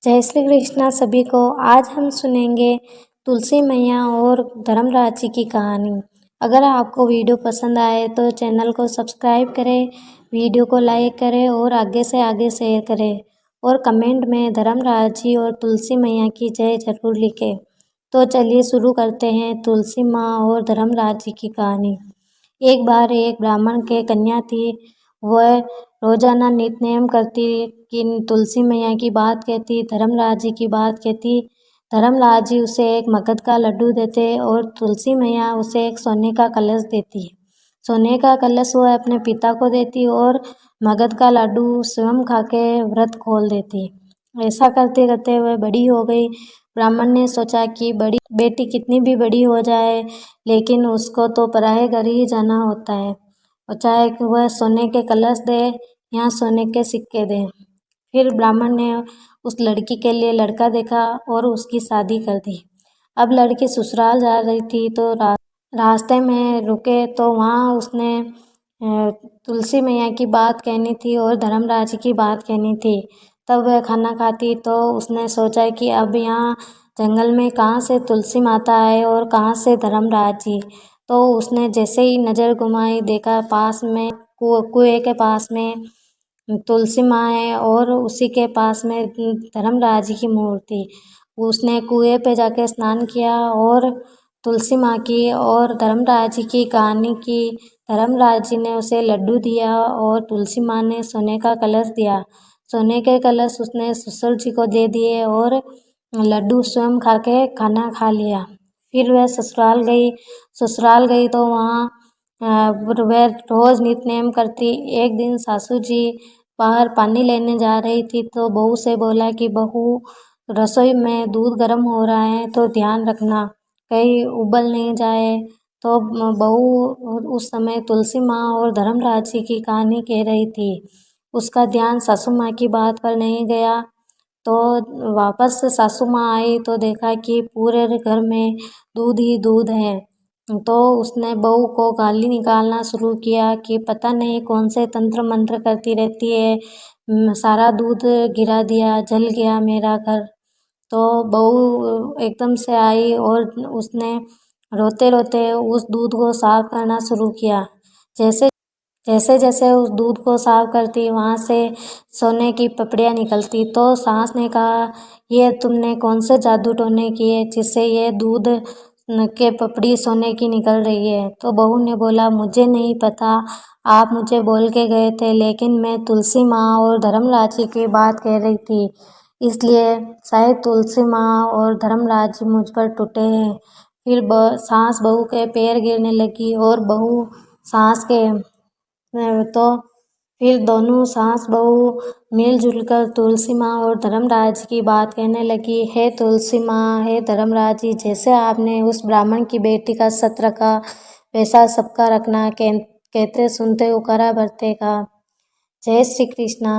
जय श्री कृष्णा सभी को। आज हम सुनेंगे तुलसी मैया और धर्मराज जी की कहानी। अगर आपको वीडियो पसंद आए तो चैनल को सब्सक्राइब करें, वीडियो को लाइक करें और आगे से आगे शेयर करें और कमेंट में धर्मराज जी और तुलसी मैया की जय जरूर लिखें। तो चलिए शुरू करते हैं तुलसी माँ और धर्मराज जी की कहानी। एक बार एक ब्राह्मण के कन्या थी। वह रोजाना नित्य नेम करती कि तुलसी मैया की बात कहती, धर्मराज जी की बात कहती। धर्मराज जी उसे एक मगध का लड्डू देते और तुलसी मैया उसे एक सोने का कलश देती। सोने का कलश वह अपने पिता को देती और मगध का लड्डू स्वयं खा के व्रत खोल देती। ऐसा करते करते वह बड़ी हो गई। ब्राह्मण ने सोचा कि बड़ी बेटी कितनी भी बड़ी हो जाए लेकिन उसको तो पराये घर ही जाना होता है, और चाहे कि वह सोने के कलश दे या सोने के सिक्के दे। फिर ब्राह्मण ने उस लड़की के लिए लड़का देखा और उसकी शादी कर दी। अब लड़की ससुराल जा रही थी तो रास्ते में रुके तो वहाँ उसने तुलसी मैया की बात कहनी थी और धर्मराज जी की बात कहनी थी। तब वह खाना खाती तो उसने सोचा कि अब यहाँ जंगल में कहाँ से तुलसी माता आए और कहाँ से धर्मराज जी। तो उसने जैसे ही नज़र घुमाई देखा पास में कुएं के पास में तुलसी माँ है और उसी के पास में धर्मराज जी की मूर्ति। उसने कुएं पे जाके स्नान किया और तुलसी माँ की और धर्मराज जी की कहानी की। धर्मराज जी ने उसे लड्डू दिया और तुलसी माँ ने सोने का कलश दिया। सोने के कलश उसने ससुर जी को दे दिए और लड्डू स्वयं खा के खाना खा लिया। फिर वह ससुराल गई तो वहाँ वह रोज़ नित्य नेम करती। एक दिन सासू जी बाहर पानी लेने जा रही थी तो बहू से बोला कि बहू, रसोई में दूध गर्म हो रहा है तो ध्यान रखना कहीं उबल नहीं जाए। तो बहू उस समय तुलसी माँ और धर्मराज जी की कहानी कह रही थी। उसका ध्यान सासू माँ की बात पर नहीं गया। तो वापस सासू माँ आई तो देखा कि पूरे घर में दूध ही दूध है। तो उसने बहू को गाली निकालना शुरू किया कि पता नहीं कौन से तंत्र मंत्र करती रहती है, सारा दूध गिरा दिया, जल गया मेरा घर। तो बहू एकदम से आई और उसने रोते रोते उस दूध को साफ करना शुरू किया। जैसे जैसे उस दूध को साफ करती वहाँ से सोने की पपड़ियाँ निकलती। तो सास ने कहा, ये तुमने कौन से जादू टोने किए जिससे ये दूध के पपड़ी सोने की निकल रही है। तो बहू ने बोला, मुझे नहीं पता, आप मुझे बोल के गए थे लेकिन मैं तुलसी माँ और धर्मराज जी की बात कह रही थी, इसलिए शायद तुलसी माँ और धर्मराज जी मुझ पर टूटे हैं। फिर सास बहू के पैर गिरने लगी और बहू सास के तो फिर दोनों सास बहू मिलजुल कर तुलसी माँ और धर्मराज की बात कहने लगी, हे तुलसी माँ, हे धर्मराज जी, जैसे आपने उस ब्राह्मण की बेटी का सत रखा वैसा सबका रखना। कहते सुनते उकरा भरते का। जय श्री कृष्णा।